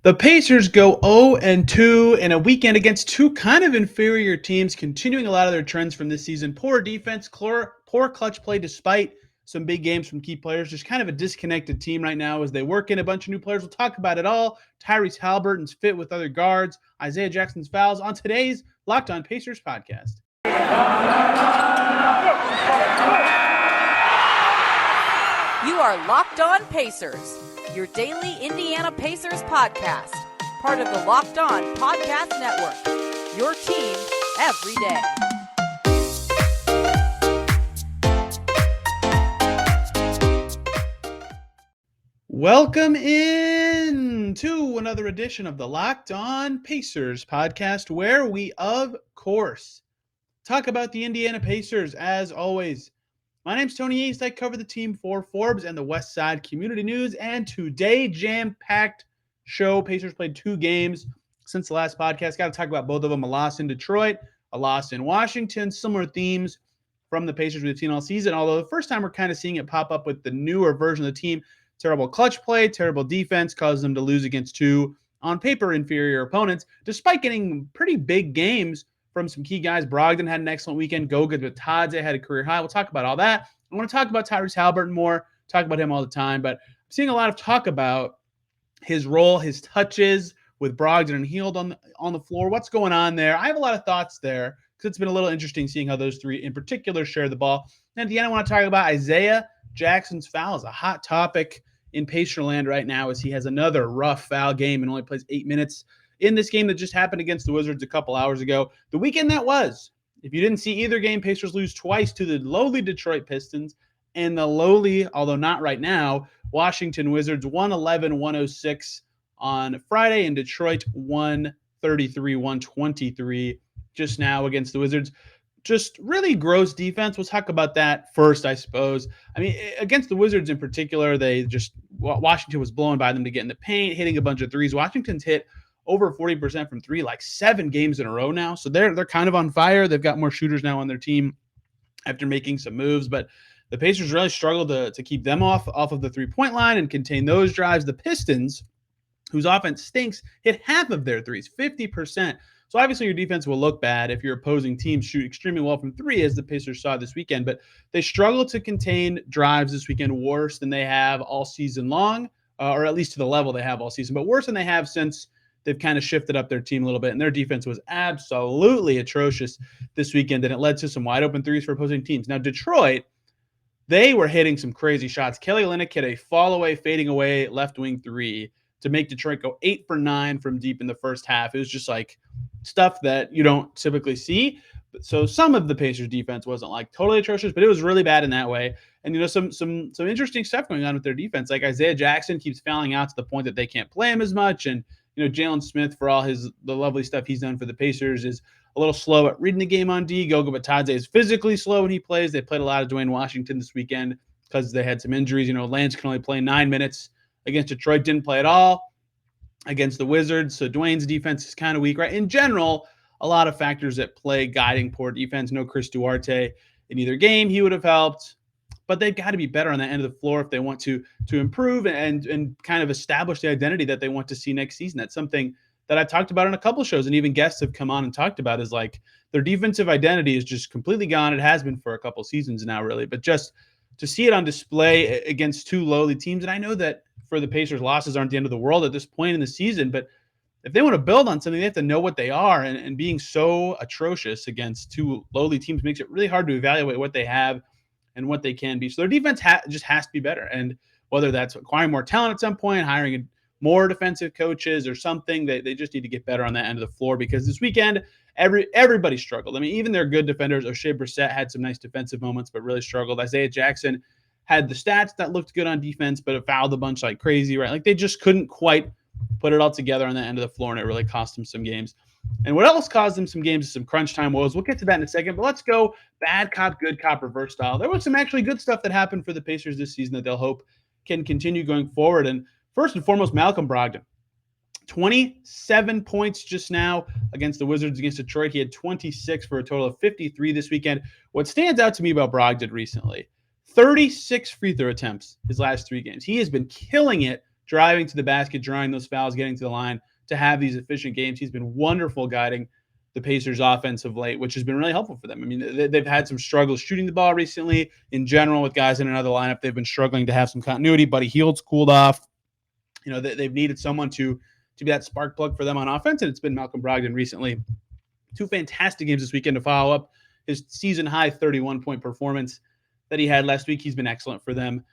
The Pacers go 0-2 in a weekend against two kind of inferior teams, continuing a lot of their trends from this season. Poor defense, poor clutch play despite some big games from key players. Just kind of a disconnected team right now as they work in a bunch of new players. We'll talk about it all. Tyrese Haliburton's fit with other guards, Isaiah Jackson's fouls on today's Locked On Pacers podcast. You are Locked On Pacers, your daily Indiana Pacers podcast, part of the Locked On Podcast Network, your team every day. Welcome in to another edition of the Locked On Pacers podcast, where we, of course, talk about the Indiana Pacers as always. My name's Tony East. I cover the team for Forbes and the West Side Community News. And today, jam-packed show. Pacers played two games since the last podcast. Got to talk about both of them. A loss in Detroit, a loss in Washington. Similar themes from the Pacers we've seen all season. Although the first time we're kind of seeing it pop up with the newer version of the team. Terrible clutch play, terrible defense caused them to lose against two, on paper, inferior opponents, despite getting pretty big games from some key guys. Brogdon had an excellent weekend. Goga Bitadze had a career high. We'll talk about all that. I want to talk about Tyrese Haliburton more, talk about him all the time, but I'm seeing a lot of talk about his role, his touches with Brogdon and Hield on the floor. What's going on there? I have a lot of thoughts there because it's been a little interesting seeing how those three in particular share the ball. And at the end, I want to talk about Isaiah Jackson's fouls, a hot topic in Pacerland right now as he has another rough foul game and only plays 8 minutes in this game that just happened against the Wizards a couple hours ago. The weekend that was. If you didn't see either game, Pacers lose twice to the lowly Detroit Pistons and the lowly, although not right now, Washington Wizards 111-106 on Friday, and Detroit 133-123 just now against the Wizards. Just really gross defense. We'll talk about that first, I suppose. I mean, against the Wizards in particular, Washington was blowing by them to get in the paint, hitting a bunch of threes. Washington's hit over 40% from three, like 7 games in a row now. So they're kind of on fire. They've got more shooters now on their team after making some moves. But the Pacers really struggled to keep them off of the three-point line and contain those drives. The Pistons, whose offense stinks, hit half of their threes, 50%. So obviously your defense will look bad if your opposing teams shoot extremely well from three, as the Pacers saw this weekend. But they struggled to contain drives this weekend worse than they have all season long, or at least to the level they have all season, but worse than they have since they've kind of shifted up their team a little bit. And their defense was absolutely atrocious this weekend, and it led to some wide open threes for opposing teams. Now, Detroit, they were hitting some crazy shots. Kelly Olynyk hit a fall away, fading away left wing three to make Detroit go 8 for 9 from deep in the first half. It was just like stuff that you don't typically see. So some of the Pacers defense wasn't like totally atrocious, but it was really bad in that way. And, some interesting stuff going on with their defense. Like Isaiah Jackson keeps fouling out to the point that they can't play him as much. And, Jalen Smith, for all the lovely stuff he's done for the Pacers, is a little slow at reading the game on D. Goga Bitadze is physically slow when he plays. They played a lot of Dwayne Washington this weekend because they had some injuries. Lance can only play 9 minutes against Detroit, didn't play at all against the Wizards. So Dwayne's defense is kind of weak, right? In general, a lot of factors at play guiding poor defense. No Chris Duarte in either game. He would have helped. But they've got to be better on that end of the floor if they want to improve and kind of establish the identity that they want to see next season. That's something that I've talked about on a couple shows, and even guests have come on and talked about, is like their defensive identity is just completely gone. It has been for a couple seasons now, really. But just to see it on display against two lowly teams, and I know that for the Pacers, losses aren't the end of the world at this point in the season, but if they want to build on something, they have to know what they are, and being so atrocious against two lowly teams makes it really hard to evaluate what they have and what they can be. So their defense just has to be better. And whether that's acquiring more talent at some point, hiring more defensive coaches or something, they just need to get better on that end of the floor, because this weekend, everybody struggled. I mean, even their good defenders, O'Shea Brissett had some nice defensive moments, but really struggled. Isaiah Jackson had the stats that looked good on defense, but it fouled a bunch like crazy, right? Like they just couldn't quite put it all together on the end of the floor, and it really cost them some games. And what else caused them some games is some crunch time woes. We'll get to that in a second, but let's go bad cop, good cop, reverse style. There was some actually good stuff that happened for the Pacers this season that they'll hope can continue going forward. And first and foremost, Malcolm Brogdon. 27 points just now against the Wizards against Detroit. He had 26 for a total of 53 this weekend. What stands out to me about Brogdon recently, 36 free throw attempts his last 3 games. He has been killing it driving to the basket, drawing those fouls, getting to the line to have these efficient games. He's been wonderful guiding the Pacers offense of late, which has been really helpful for them. I mean, they've had some struggles shooting the ball recently. In general, with guys in another lineup, they've been struggling to have some continuity. Buddy Hield's cooled off. They've needed someone to be that spark plug for them on offense, and it's been Malcolm Brogdon recently. 2 fantastic games this weekend to follow up his season-high 31-point performance that he had last week. He's been excellent for them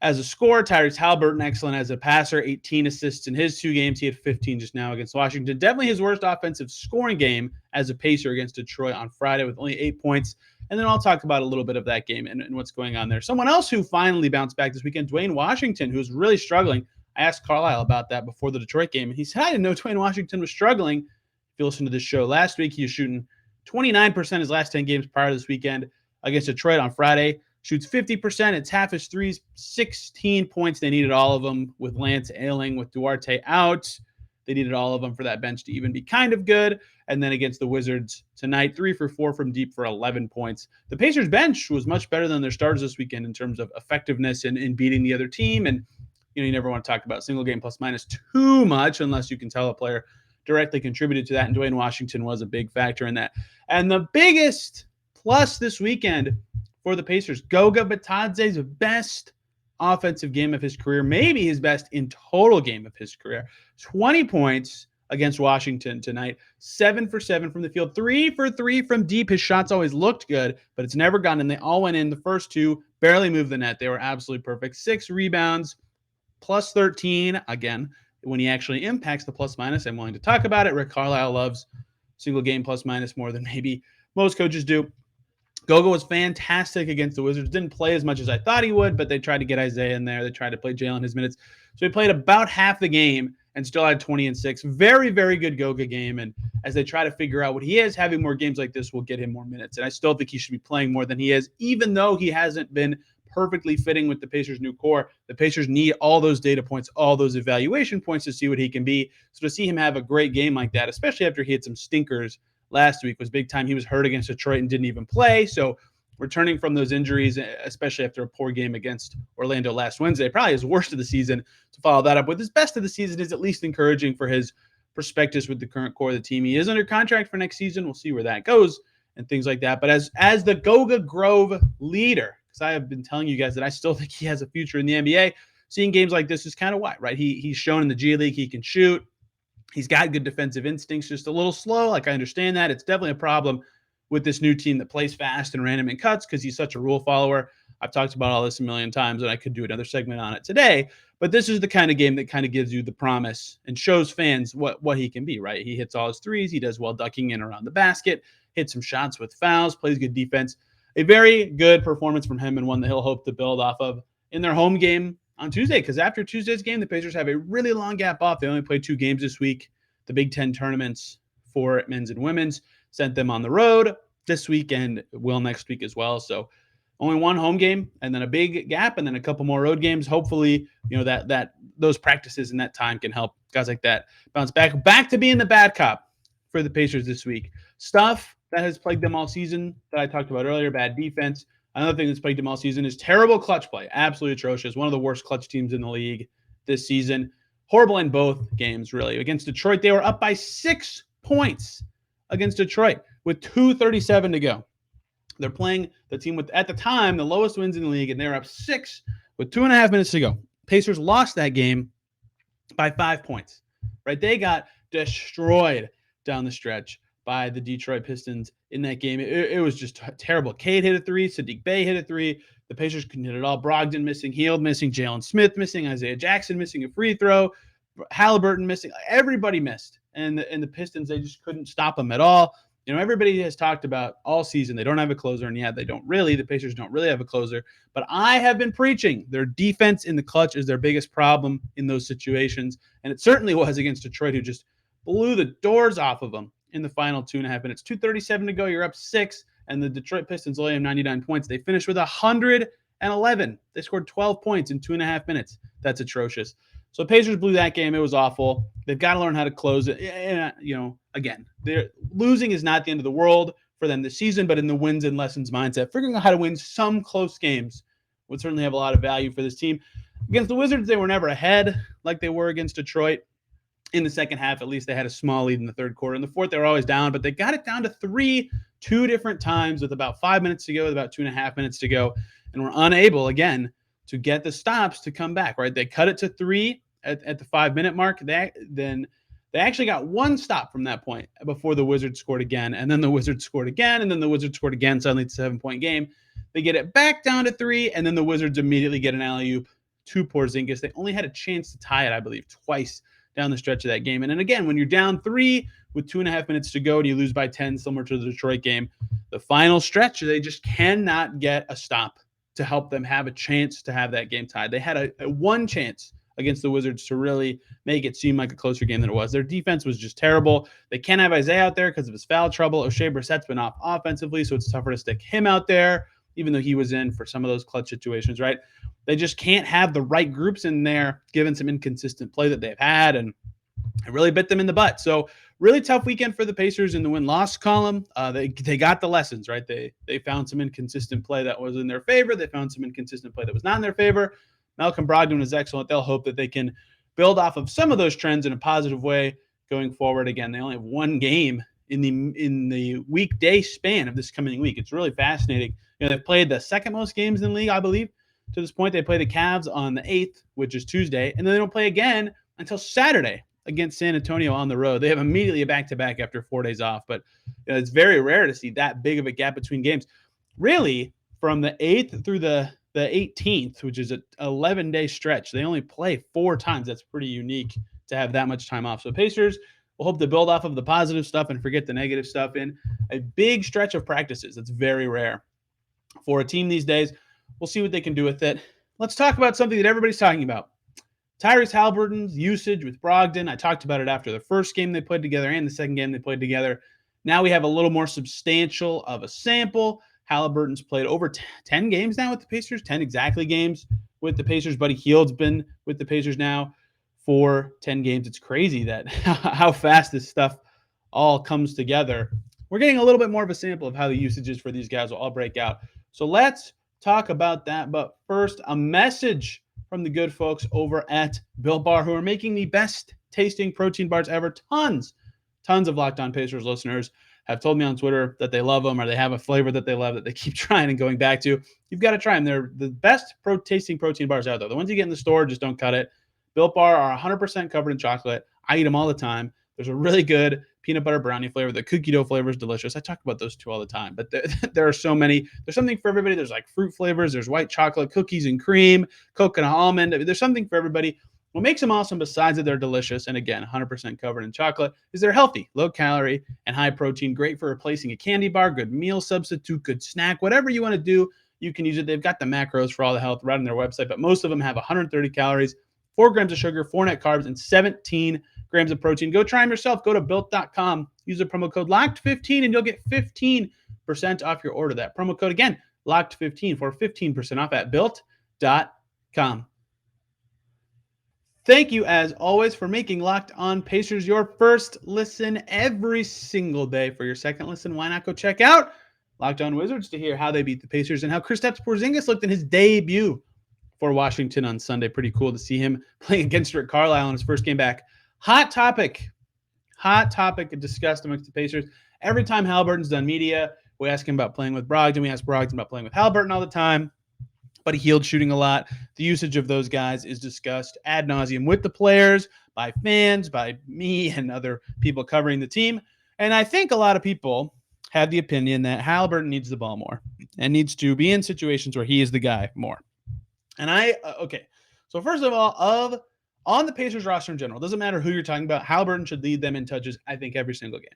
as a scorer. Tyrese Haliburton, excellent as a passer, 18 assists in his 2 games. He had 15 just now against Washington. Definitely his worst offensive scoring game as a Pacer against Detroit on Friday with only 8 points. And then I'll talk about a little bit of that game and what's going on there. Someone else who finally bounced back this weekend, Dwayne Washington, who's really struggling. I asked Carlisle about that before the Detroit game, and he said, I didn't know Dwayne Washington was struggling. If you listen to this show last week, he was shooting 29% his last 10 games prior to this weekend against Detroit on Friday. Shoots 50%. It's half his threes, 16 points. They needed all of them with Lance ailing, with Duarte out. They needed all of them for that bench to even be kind of good. And then against the Wizards tonight, 3 for 4 from deep for 11 points. The Pacers bench was much better than their starters this weekend in terms of effectiveness in beating the other team. And, you never want to talk about single game plus minus too much unless you can tell a player directly contributed to that. And Dwayne Washington was a big factor in that. And the biggest plus this weekend for the Pacers, Goga Bitadze's best offensive game of his career, maybe his best in total game of his career. 20 points against Washington tonight, 7 for 7 from the field, 3 for 3 from deep. His shots always looked good, but it's never gone in. They all went in. The first 2 barely moved the net. They were absolutely perfect. 6 rebounds, plus 13. Again, when he actually impacts the plus minus, I'm willing to talk about it. Rick Carlisle loves single game plus minus more than maybe most coaches do. Goga was fantastic against the Wizards. Didn't play as much as I thought he would, but they tried to get Isaiah in there. They tried to play Jalen his minutes. So he played about half the game and still had 20 and 6. Very, very good Goga game. And as they try to figure out what he is, having more games like this will get him more minutes. And I still think he should be playing more than he is, even though he hasn't been perfectly fitting with the Pacers' new core. The Pacers need all those data points, all those evaluation points to see what he can be. So to see him have a great game like that, especially after he had some stinkers last week, was big time. He was hurt against Detroit and didn't even play. So returning from those injuries, especially after a poor game against Orlando last Wednesday, probably his worst of the season, to follow that up with his best of the season is at least encouraging for his prospectus with the current core of the team. He is under contract for next season. We'll see where that goes and things like that. But as the Goga Grove leader, because I have been telling you guys that I still think he has a future in the NBA, seeing games like this is kind of why, right? He's shown in the G League he can shoot. He's got good defensive instincts, just a little slow. Like, I understand that. It's definitely a problem with this new team that plays fast and random in cuts because he's such a rule follower. I've talked about all this a million times, and I could do another segment on it today. But this is the kind of game that kind of gives you the promise and shows fans what he can be, right? He hits all his threes. He does well ducking in around the basket, hits some shots with fouls, plays good defense. A very good performance from him, and one that he'll hope to build off of in their home game on Tuesday, because after Tuesday's game, the Pacers have a really long gap off. They only played 2 games this week. The Big Ten tournaments for men's and women's sent them on the road this week and will next week as well. So only 1 home game and then a big gap and then a couple more road games. Hopefully, that those practices and that time can help guys like that bounce back to being the bad cop for the Pacers this week. Stuff that has plagued them all season that I talked about earlier, bad defense. Another thing that's plagued them all season is terrible clutch play. Absolutely atrocious. One of the worst clutch teams in the league this season. Horrible in both games, really. Against Detroit, they were up by 6 points against Detroit with 2:37 to go. They're playing the team with, at the time, the lowest wins in the league, and they were up 6 with 2.5 minutes to go. Pacers lost that game by 5 points, right? They got destroyed down the stretch by the Detroit Pistons in that game. It was just terrible. Cade hit a 3. Sadiq Bey hit a 3. The Pacers couldn't hit it all. Brogdon missing, Hield missing, Jalen Smith missing, Isaiah Jackson missing a free throw, Haliburton missing. Everybody missed. And the Pistons, they just couldn't stop them at all. Everybody has talked about all season they don't have a closer, and yeah, they don't really. The Pacers don't really have a closer. But I have been preaching their defense in the clutch is their biggest problem in those situations, and it certainly was against Detroit, who just blew the doors off of them in the final 2.5 minutes. 2:37 to go. You're up 6, and the Detroit Pistons only have 99 points. They finished with 111. They scored 12 points in 2.5 minutes. That's atrocious. So Pacers blew that game. It was awful. They've got to learn how to close it. And, again, losing is not the end of the world for them this season, but in the wins and lessons mindset, figuring out how to win some close games would certainly have a lot of value for this team. Against the Wizards, they were never ahead like they were against Detroit. In the second half, at least they had a small lead in the third quarter. In the fourth, they were always down, but they got it down to 3 two different times with about 5 minutes to go, with about 2.5 minutes to go, and were unable, again, to get the stops to come back, right? They cut it to 3 at the 5-minute mark. Then they actually got one stop from that point before the Wizards scored again, and then the Wizards scored again, and then the Wizards scored again. Suddenly it's a 7-point game. They get it back down to 3, and then the Wizards immediately get an alley-oop to Porzingis. They only had a chance to tie it, I believe, twice down the stretch of that game. And then again, when you're down 3 with 2.5 minutes to go and you lose by 10, similar to the Detroit game, the final stretch, they just cannot get a stop to help them have a chance to have that game tied. They had a one chance against the Wizards to really make it seem like a closer game than it was. Their defense was just terrible. They can't have Isaiah out there because of his foul trouble. O'Shea Brissett's been off offensively, so it's tougher to stick him out there, even though he was in for some of those clutch situations, right? They just can't have the right groups in there, given some inconsistent play that they've had, and it really bit them in the butt. So really tough weekend for the Pacers in the win-loss column. They got the lessons, right? They found some inconsistent play that was in their favor. They found some inconsistent play that was not in their favor. Malcolm Brogdon is excellent. They'll hope that they can build off of some of those trends in a positive way going forward. Again, they only have one game in the weekday span of this coming week. It's really fascinating. They've played the second most games in the league, I believe. To this point, they play the Cavs on the 8th, which is Tuesday, and then they don't play again until Saturday against San Antonio on the road. They have immediately a back-to-back after 4 days off, but it's very rare to see that big of a gap between games. Really, from the 8th through the 18th, which is an 11-day stretch, they only play 4 times. That's pretty unique to have that much time off. So Pacers will hope to build off of the positive stuff and forget the negative stuff in a big stretch of practices. That's very rare for a team these days. We'll see what they can do with it. Let's talk about something that everybody's talking about. Tyrese Haliburton's usage with Brogdon. I talked about it after the first game they played together and the second game they played together. Now we have a little more substantial of a sample. Haliburton's played over 10 games now with the Pacers, 10 exactly games with the Pacers. Buddy Hield's been with the Pacers now for 10 games. It's crazy that how fast this stuff all comes together. We're getting a little bit more of a sample of how the usages for these guys will all break out. So let's talk about that. But first, a message from the good folks over at Built Bar, who are making the best tasting protein bars ever. Tons of Locked On Pacers listeners have told me on Twitter that they love them, or they have a flavor that they love that they keep trying and going back to. You've got to try them. They're the best tasting protein bars out there. The ones you get in the store, just don't cut it. Built Bar are 100% covered in chocolate. I eat them all the time. There's a really good peanut butter brownie flavor. The cookie dough flavor is delicious. I talk about those two all the time, but there are so many. There's something for everybody. There's like fruit flavors. There's white chocolate, cookies and cream, coconut almond. There's something for everybody. What makes them awesome, besides that they're delicious, and again, 100% covered in chocolate, is they're healthy, low calorie, and high protein. Great for replacing a candy bar, good meal substitute, good snack, whatever you want to do, you can use it. They've got the macros for all the health right on their website, but most of them have 130 calories, 4 grams of sugar, 4 net carbs, and 17 grams of protein. Go try them yourself. Go to built.com. Use the promo code LOCKED15 and you'll get 15% off your order. That promo code again, LOCKED15 for 15% off at built.com. Thank you, as always, for making Locked On Pacers your first listen every single day. For your second listen, why not go check out Locked On Wizards to hear how they beat the Pacers and how Kristaps Porzingis looked in his debut for Washington on Sunday. Pretty cool to see him playing against Rick Carlisle in his first game back. Hot topic discussed amongst the Pacers. Every time Haliburton's done media, we ask him about playing with Brogdon. We ask Brogdon about playing with Haliburton all the time. Buddy Hield shooting a lot. The usage of those guys is discussed ad nauseum with the players, by fans, by me, and other people covering the team. And I think a lot of people have the opinion that Haliburton needs the ball more and needs to be in situations where he is the guy more. And so first of all, on the Pacers roster in general, doesn't matter who you're talking about, Haliburton should lead them in touches, I think, every single game.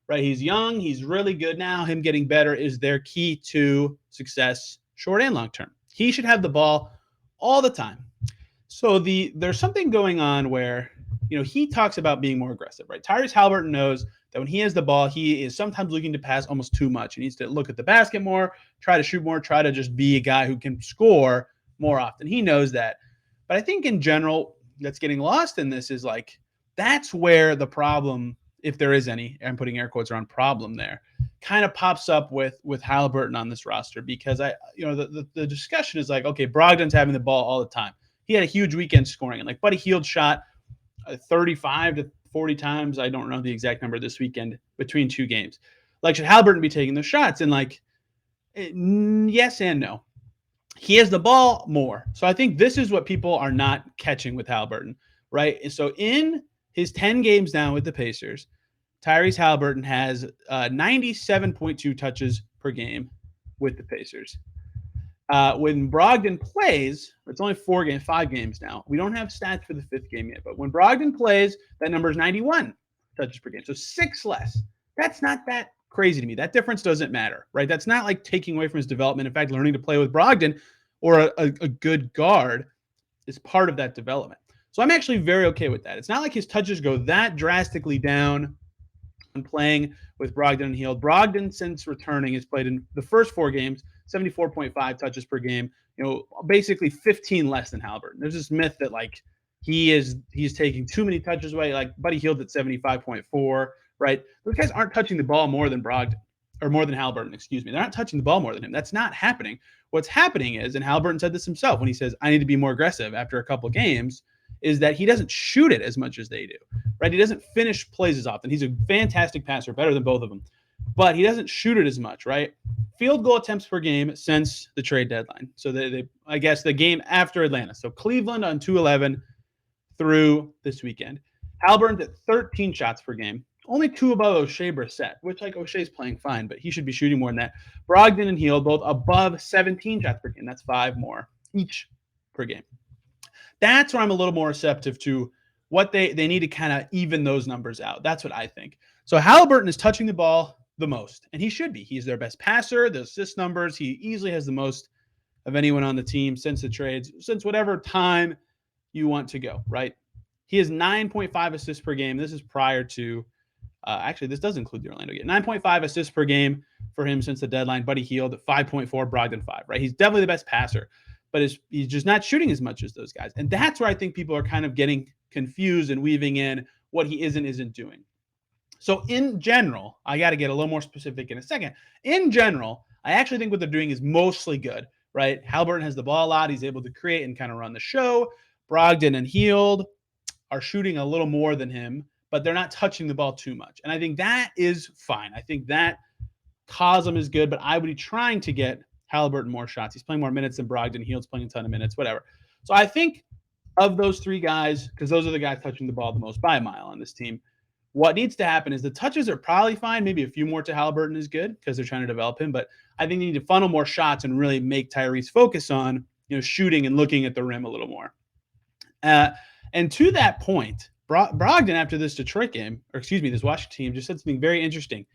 Right? He's young. He's really good now. Him getting better is their key to success, short and long term. He should have the ball all the time. So there's something going on where, he talks about being more aggressive, right? Tyrese Haliburton knows that when he has the ball, he is sometimes looking to pass almost too much. He needs to look at the basket more, try to shoot more, try to just be a guy who can score more often. He knows that. But I think in general, that's getting lost in this is that's where the problem, if there is any, I'm putting air quotes around problem there, kind of pops up with Haliburton on this roster because the discussion is like, okay, Brogdon's having the ball all the time. He had a huge weekend scoring, and like Buddy Hield shot 35 to 40 times. I don't know the exact number this weekend between two games. Like, should Haliburton be taking those shots? And like, yes and no. He has the ball more. So I think this is what people are not catching with Haliburton, right? And so in his 10 games now with the Pacers, Tyrese Haliburton has 97.2 touches per game with the Pacers. When Brogdon plays, it's only 5 games now. We don't have stats for the 5th game yet, but when Brogdon plays, that number is 91 touches per game. So 6 less. That's not that crazy to me. That difference doesn't matter, right? That's not like taking away from his development. In fact, learning to play with Brogdon or a good guard is part of that development. So I'm actually very okay with that. It's not like his touches go that drastically down when playing with Brogdon and Hield. Brogdon, since returning, has played in the first 4 games, 74.5 touches per game, basically 15 less than Haliburton. There's this myth that like he's taking too many touches away, like Buddy Hield at 75.4, right? Those guys aren't touching the ball more than Brogdon, or more than Haliburton, excuse me. They're not touching the ball more than him. That's not happening. What's happening is, and Haliburton said this himself when he says, I need to be more aggressive after a couple games, is that he doesn't shoot it as much as they do, right? He doesn't finish plays as often. He's a fantastic passer, better than both of them, but he doesn't shoot it as much, right? Field goal attempts per game since the trade deadline. So I guess the game after Atlanta. So Cleveland on 211 through this weekend. Haliburton's at 13 shots per game, only 2 above O'Shea Brissett, which like O'Shea's playing fine, but he should be shooting more than that. Brogdon and Hield both above 17 shots per game. That's 5 more each per game. That's where I'm a little more receptive to what they need to kind of even those numbers out. That's what I think. So Haliburton is touching the ball the most, and he should be. He's their best passer. The assist numbers, he easily has the most of anyone on the team since the trades, since whatever time you want to go, right? He has 9.5 assists per game. This is prior to, actually, this does include the Orlando game. 9.5 assists per game for him since the deadline. Buddy Hield at 5.4, Brogdon 5, right? He's definitely the best passer, but he's just not shooting as much as those guys. And that's where I think people are kind of getting confused and weaving in what he isn't doing. So in general, I got to get a little more specific in a second. In general, I actually think what they're doing is mostly good, right? Haliburton has the ball a lot. He's able to create and kind of run the show. Brogdon and Hield are shooting a little more than him, but they're not touching the ball too much. And I think that is fine. I think that Cosm is good, but I would be trying to get Haliburton more shots. He's playing more minutes than Brogdon. Hield's playing a ton of minutes, whatever. So I think of those 3 guys, because those are the guys touching the ball the most by a mile on this team, what needs to happen is the touches are probably fine. Maybe a few more to Haliburton is good because they're trying to develop him. But I think they need to funnel more shots and really make Tyrese focus on shooting and looking at the rim a little more. And to that point, Brogdon after this Detroit game, or excuse me, this Washington team, just said something very interesting.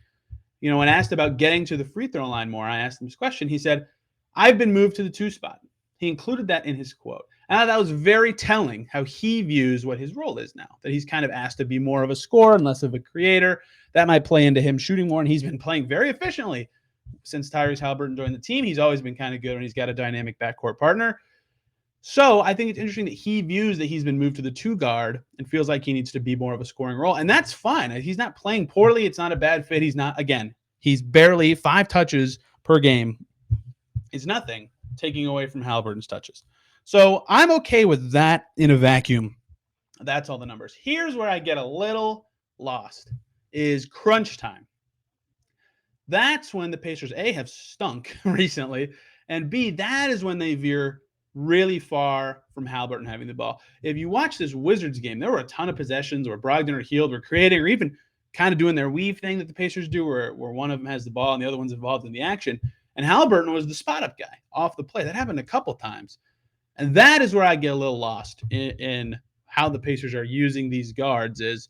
When asked about getting to the free throw line more, I asked him this question. He said, I've been moved to the 2 spot. He included that in his quote. And that was very telling how he views what his role is now, that he's kind of asked to be more of a scorer and less of a creator. That might play into him shooting more, and he's been playing very efficiently since Tyrese Haliburton joined the team. He's always been kind of good when he's got a dynamic backcourt partner. So I think it's interesting that he views that he's been moved to the 2 guard and feels like he needs to be more of a scoring role. And that's fine. He's not playing poorly. It's not a bad fit. He's barely 5 touches per game. It's nothing taking away from Haliburton's touches. So I'm okay with that in a vacuum. That's all the numbers. Here's where I get a little lost is crunch time. That's when the Pacers, A, have stunk recently, and B, that is when they veer really far from Haliburton having the ball. If you watch this Wizards game, there were a ton of possessions where Brogdon or Hield were creating or even kind of doing their weave thing that the Pacers do where one of them has the ball and the other one's involved in the action. And Haliburton was the spot-up guy off the play. That happened a couple times. And that is where I get a little lost in how the Pacers are using these guards is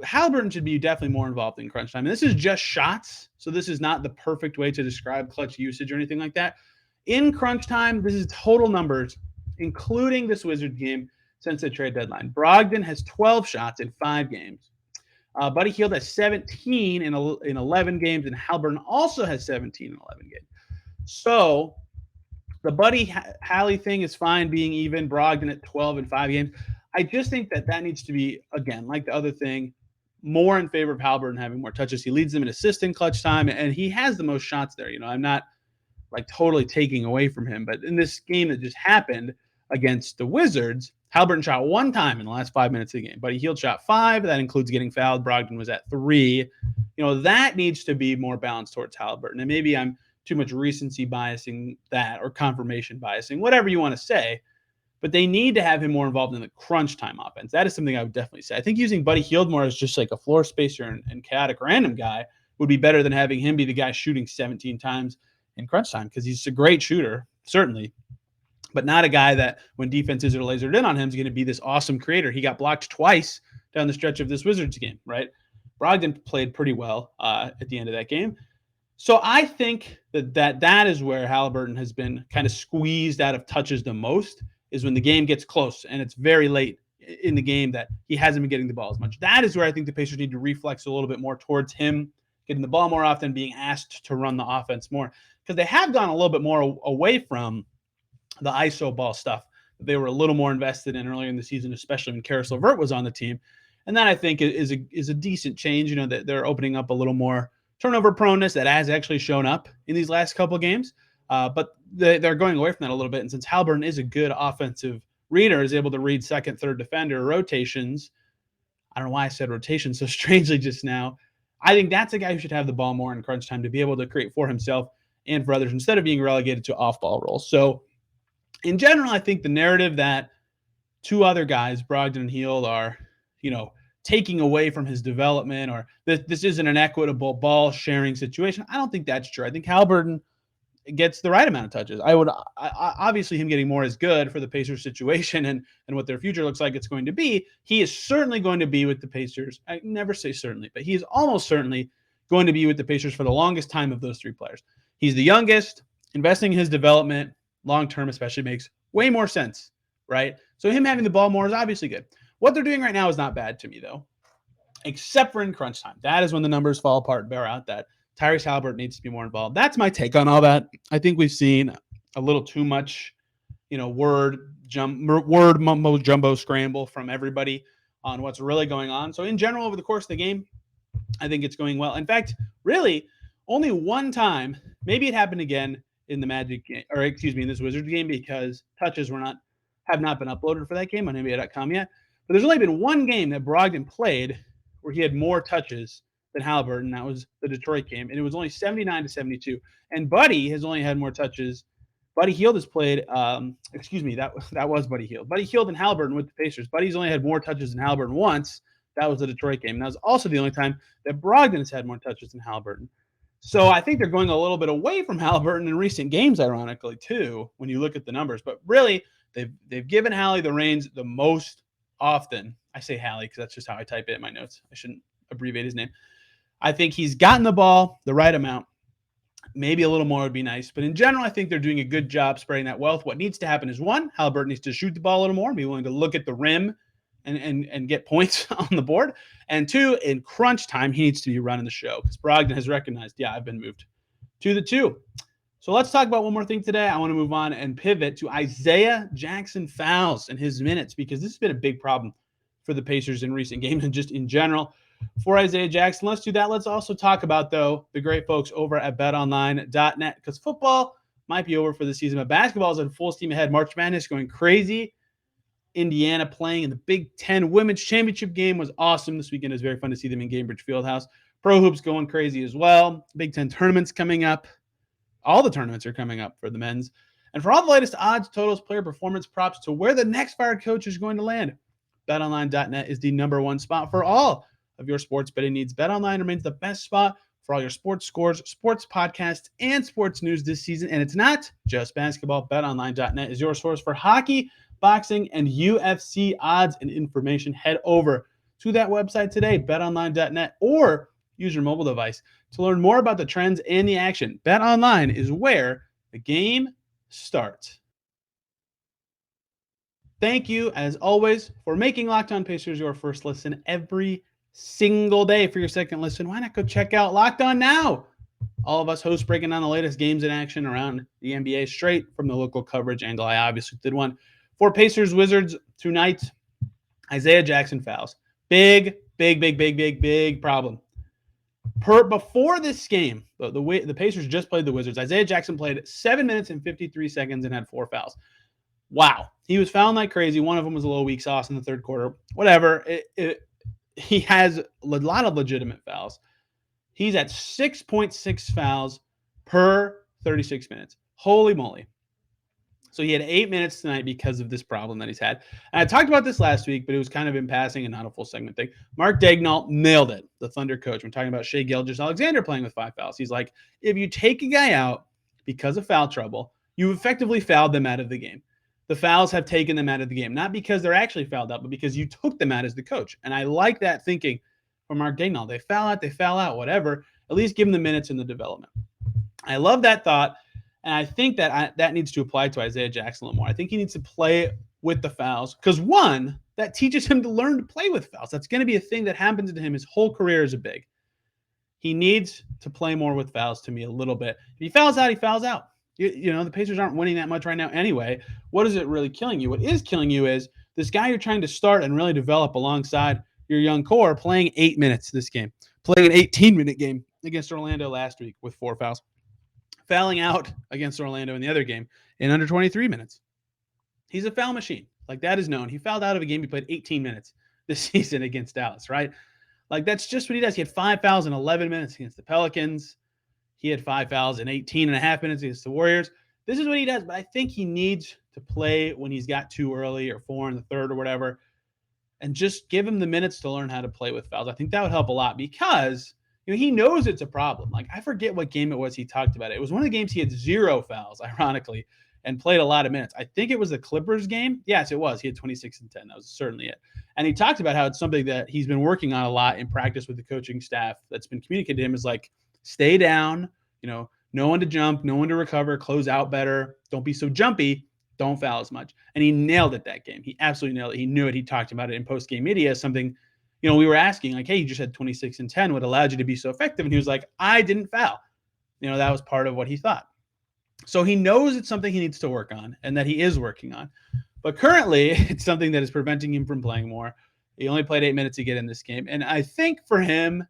Haliburton should be definitely more involved in crunch time. And this is just shots, so this is not the perfect way to describe clutch usage or anything like that. In crunch time, this is total numbers, including this Wizards game since the trade deadline. Brogdon has 12 shots in 5 games. Buddy Hield has 17 in 11 games, and Haliburton also has 17 in 11 games. So the Buddy Hallie thing is fine being even. Brogdon at 12 in 5 games. I just think that needs to be, again, like the other thing, more in favor of Haliburton having more touches. He leads them in assist in clutch time, and he has the most shots there. I'm not like totally taking away from him, but in this game that just happened against the Wizards, Haliburton shot one time in the last 5 minutes of the game. Buddy Hield shot 5. That includes getting fouled. Brogdon was at 3. That needs to be more balanced towards Haliburton. And maybe I'm too much recency biasing that, or confirmation biasing, whatever you want to say. But they need to have him more involved in the crunch time offense. That is something I would definitely say. I think using Buddy Hield more as just like a floor spacer and chaotic random guy would be better than having him be the guy shooting 17 times in crunch time, because he's a great shooter, certainly, but not a guy that when defenses are lasered in on him is going to be this awesome creator. He got blocked twice down the stretch of this Wizards game, right? Brogdon played pretty well at the end of that game. So I think that is where Haliburton has been kind of squeezed out of touches the most, is when the game gets close and it's very late in the game that he hasn't been getting the ball as much. That is where I think the Pacers need to reflex a little bit more towards him getting the ball more often, being asked to run the offense more, because they have gone a little bit more away from the ISO ball stuff that they were a little more invested in earlier in the season, especially when Karis LeVert was on the team. And that I think is a decent change, that they're opening up a little more turnover proneness that has actually shown up in these last couple of games. But they're going away from that a little bit. And since Haliburton is a good offensive reader, is able to read second, third defender rotations. I don't know why I said rotation so strangely just now. I think that's a guy who should have the ball more in crunch time to be able to create for himself and for others instead of being relegated to off-ball roles. So in general, I think the narrative that two other guys, Brogdon and Hield, are, taking away from his development, or this isn't an equitable ball sharing situation, I don't think that's true. I think Haliburton gets the right amount of touches. Obviously him getting more is good for the Pacers situation and what their future looks like it's going to be. He is certainly going to be with the Pacers. I never say certainly, but he is almost certainly going to be with the Pacers for the longest time of those three players. He's the youngest. Investing in his development long-term especially makes way more sense, right? So him having the ball more is obviously good. What they're doing right now is not bad to me, though, except for in crunch time. That is when the numbers fall apart and bear out that Tyrese Haliburton needs to be more involved. That's my take on all that. I think we've seen a little too much, word mumbo jumbo scramble from everybody on what's really going on. So in general, over the course of the game, I think it's going well. In fact, really, only one time, maybe it happened again in the Magic game, or excuse me, in this Wizards game, because touches have not been uploaded for that game on NBA.com yet. But there's only been one game that Brogdon played where he had more touches than Haliburton. That was the Detroit game, and it was only 79-72. And Buddy has only had more touches. Buddy Hield has played. That was Buddy Hield. Buddy Hield and Haliburton with the Pacers. Buddy's only had more touches than Haliburton once. That was the Detroit game. And that was also the only time that Brogdon has had more touches than Haliburton. So I think they're going a little bit away from Haliburton in recent games, ironically, too, when you look at the numbers. But really, they've given Hallie the reins the most often. I say Hallie because that's just how I type it in my notes. I shouldn't abbreviate his name. I think he's gotten the ball the right amount. Maybe a little more would be nice. But in general, I think they're doing a good job spreading that wealth. What needs to happen is, one, Haliburton needs to shoot the ball a little more, be willing to look at the rim and get points on the board. And two, in crunch time, he needs to be running the show, because Brogdon has recognized, I've been moved to the 2. So let's talk about one more thing today. I want to move on and pivot to Isaiah Jackson fouls and his minutes, because this has been a big problem for the Pacers in recent games and just in general. For Isaiah Jackson, let's do that. Let's also talk about, though, the great folks over at BetOnline.net, because football might be over for the season, but basketball is in full steam ahead. March Madness going crazy. Indiana playing in the Big Ten Women's Championship game was awesome this weekend. It was very fun to see them in Gainbridge Fieldhouse. Pro Hoops going crazy as well. Big Ten tournaments coming up. All the tournaments are coming up for the men's. And for all the latest odds, totals, player performance props to where the next fired coach is going to land, BetOnline.net is the number one spot for all of your sports betting needs. BetOnline remains the best spot for all your sports scores, sports podcasts, and sports news this season. And it's not just basketball. BetOnline.net is your source for hockey, boxing, and UFC odds and information. Head over to that website today, betonline.net, or use your mobile device to learn more about the trends and the action. BetOnline is where the game starts. Thank you, as always, for making Locked On Pacers your first listen every single day. For your second listen, why not go check out Locked On Now? All of us hosts breaking down the latest games in action around the NBA straight from the local coverage angle. I obviously did one for Pacers Wizards tonight. Isaiah Jackson fouls. Big Big problem. Before this game, the way the Pacers just played the Wizards, Isaiah Jackson played 7 minutes and 53 seconds and had 4 fouls. Wow. He was fouling like crazy. One of them was a little weak sauce in the third quarter. Whatever. He has a lot of legitimate fouls. He's at 6.6 fouls per 36 minutes. Holy moly. So he had 8 minutes tonight because of this problem that he's had. And I talked about this last week, but it was kind of in passing and not a full segment thing. Mark Daigneault nailed it, the Thunder coach, when talking about Shai Gilgeous-Alexander playing with 5 fouls. He's like, if you take a guy out because of foul trouble, you effectively fouled them out of the game. The fouls have taken them out of the game, not because they're actually fouled out, but because you took them out as the coach. And I like that thinking from Mark Daigneault. They foul out, whatever. At least give them the minutes in the development. I love that thought. And I think that needs to apply to Isaiah Jackson a little more. I think he needs to play with the fouls because, one, that teaches him to learn to play with fouls. That's going to be a thing that happens to him his whole career as a big. He needs to play more with fouls to me a little bit. If he fouls out, he fouls out. You know, the Pacers aren't winning that much right now anyway. What is it really killing you? What is killing you is this guy you're trying to start and really develop alongside your young core playing 8 minutes this game, playing an 18-minute game against Orlando last week with 4 fouls. Fouling out against Orlando in the other game in under 23 minutes. He's a foul machine. Like, that is known. He fouled out of a game he played 18 minutes this season against Dallas, right? Like, that's just what he does. He had 5 fouls in 11 minutes against the Pelicans. He had 5 fouls in 18 and a half minutes against the Warriors. This is what he does, but I think he needs to play when he's got 2 early or 4 in the third or whatever, and just give him the minutes to learn how to play with fouls. I think that would help a lot because – you know, he knows it's a problem. Like, I forget what game it was he talked about it. It was one of the games he had 0 fouls, ironically, and played a lot of minutes. I think it was the Clippers game. Yes, it was. He had 26 and 10. That was certainly it. And he talked about how it's something that he's been working on a lot in practice with the coaching staff that's been communicated to him is like, stay down, you know when to jump, know when to recover, close out better. Don't be so jumpy. Don't foul as much. And he nailed it that game. He absolutely nailed it. He knew it. He talked about it in post-game media, something – you know, we were asking, like, hey, you just had 26 and 10. What allowed you to be so effective? And he was like, I didn't foul. You know, that was part of what he thought. So he knows it's something he needs to work on and that he is working on. But currently, it's something that is preventing him from playing more. He only played 8 minutes to get in this game. And I think for him,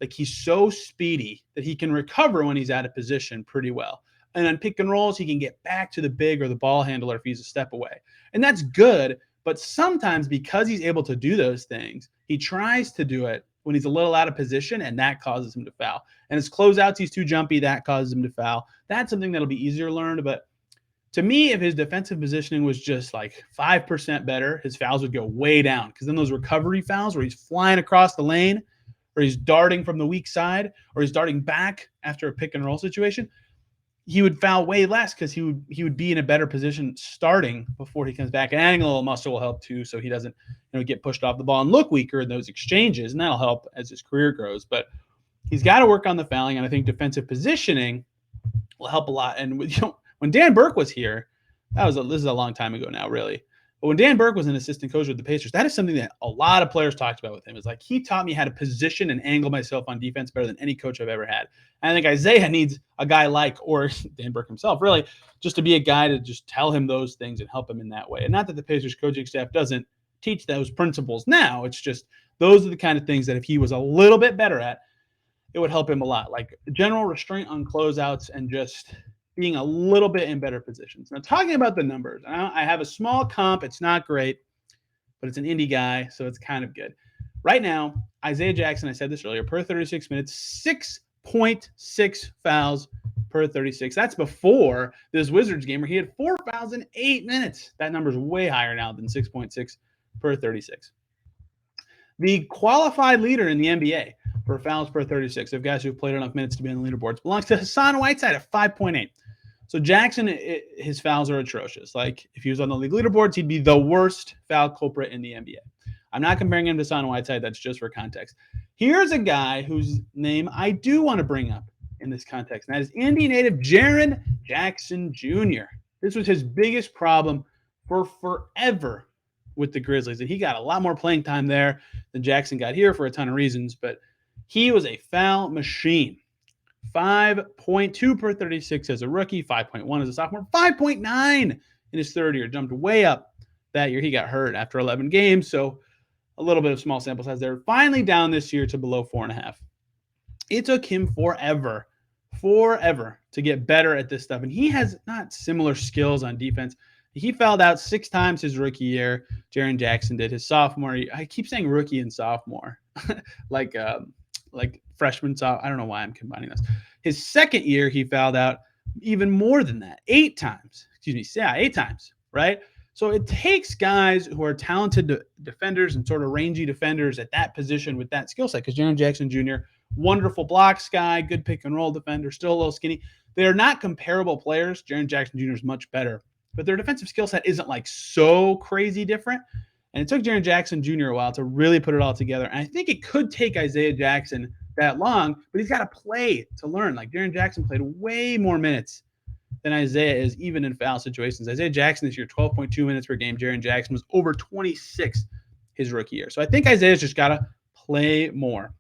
like, he's so speedy that he can recover when he's out of position pretty well. And on pick and rolls, he can get back to the big or the ball handler if he's a step away. And that's good. But sometimes because he's able to do those things, he tries to do it when he's a little out of position, and that causes him to foul. And his closeouts, he's too jumpy. That causes him to foul. That's something that'll be easier learned. But to me, if his defensive positioning was just like 5% better, his fouls would go way down. Because then those recovery fouls where he's flying across the lane, or he's darting from the weak side, or he's darting back after a pick and roll situation, he would foul way less because he would be in a better position starting before he comes back. And adding a little muscle will help too, so he doesn't get pushed off the ball and look weaker in those exchanges, and that'll help as his career grows. But he's got to work on the fouling, and I think defensive positioning will help a lot. And when Dan Burke was here, this is a long time ago now, really. But when Dan Burke was an assistant coach with the Pacers, that is something that a lot of players talked about with him. It's like, he taught me how to position and angle myself on defense better than any coach I've ever had. And I think Isaiah needs a guy like, or Dan Burke himself, really, just to be a guy to just tell him those things and help him in that way. And not that the Pacers coaching staff doesn't teach those principles now. It's just those are the kind of things that if he was a little bit better at, it would help him a lot. Like general restraint on closeouts and just being a little bit in better positions. Now, talking about the numbers, I have a small comp. It's not great, but it's an indie guy, so it's kind of good. Right now, Isaiah Jackson, I said this earlier, per 36 minutes, 6.6 fouls per 36. That's before this Wizards game where he had 4 fouls in 8 minutes. That number is way higher now than 6.6 per 36. The qualified leader in the NBA for fouls per 36 of guys who've played enough minutes to be on the leaderboards belongs to Hassan Whiteside at 5.8. So Jackson, his fouls are atrocious. Like, if he was on the league leaderboards, he'd be the worst foul culprit in the NBA. I'm not comparing him to Hassan Whiteside. That's just for context. Here's a guy whose name I do want to bring up in this context, and that is Indy native Jaren Jackson Jr. This was his biggest problem for forever with the Grizzlies, and he got a lot more playing time there than Jackson got here for a ton of reasons, but he was a foul machine. 5.2 per 36 as a rookie, 5.1 as a sophomore, 5.9 in his third year. Jumped way up that year. He got hurt after 11 games, so a little bit of small sample size there. Finally down this year to below 4.5. It took him forever to get better at this stuff. And he has not similar skills on defense. He fouled out 6 times his rookie year. Jaren Jackson did his sophomore year. I keep saying rookie and sophomore, like freshman. I don't know why I'm combining this. His second year, he fouled out even more than that, 8 times. Excuse me, yeah, 8 times, right? So it takes guys who are talented defenders and sort of rangy defenders at that position with that skill set. Because Jaren Jackson Jr., wonderful blocks guy, good pick and roll defender, still a little skinny. They're not comparable players. Jaren Jackson Jr. is much better, but their defensive skill set isn't like so crazy different. And it took Jaren Jackson Jr. a while to really put it all together. And I think it could take Isaiah Jackson that long, but he's got to play to learn. Like Jaren Jackson played way more minutes than Isaiah is, even in foul situations. Isaiah Jackson this year, 12.2 minutes per game. Jaren Jackson was over 26 his rookie year. So I think Isaiah's just got to play more.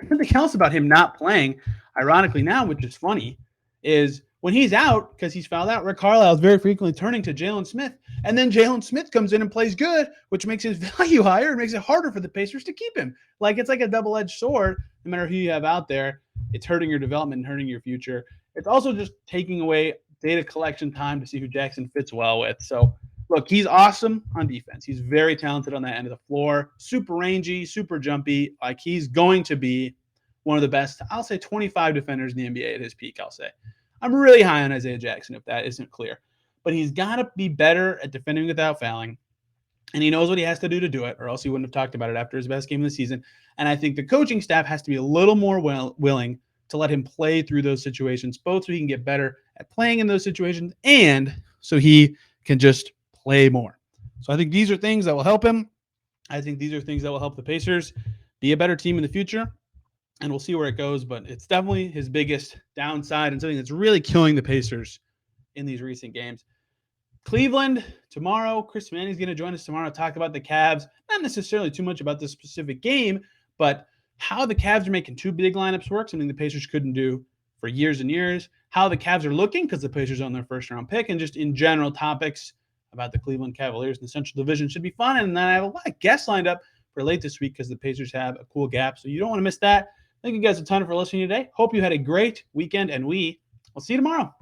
Something else about him not playing, ironically now, which is funny, is when he's out, because he's fouled out, Rick Carlisle is very frequently turning to Jalen Smith. And then Jalen Smith comes in and plays good, which makes his value higher and makes it harder for the Pacers to keep him. Like, it's like a double-edged sword. No matter who you have out there, it's hurting your development and hurting your future. It's also just taking away data collection time to see who Jackson fits well with. So, look, he's awesome on defense. He's very talented on that end of the floor. Super rangy, super jumpy. Like, he's going to be one of the best, I'll say 25 defenders in the NBA at his peak, I'll say. I'm really high on Isaiah Jackson, if that isn't clear. But he's got to be better at defending without fouling. And he knows what he has to do it, or else he wouldn't have talked about it after his best game of the season. And I think the coaching staff has to be a little more willing to let him play through those situations, both so he can get better at playing in those situations and so he can just play more. So I think these are things that will help him. I think these are things that will help the Pacers be a better team in the future. And we'll see where it goes, but it's definitely his biggest downside and something that's really killing the Pacers in these recent games. Cleveland tomorrow. Chris Manning's going to join us tomorrow to talk about the Cavs. Not necessarily too much about this specific game, but how the Cavs are making 2 big lineups work, something the Pacers couldn't do for years and years. How the Cavs are looking because the Pacers own their first-round pick, and just in general topics about the Cleveland Cavaliers in the Central Division should be fun. And then I have a lot of guests lined up for late this week because the Pacers have a cool gap, so you don't want to miss that. Thank you guys a ton for listening today. Hope you had a great weekend, and we will see you tomorrow.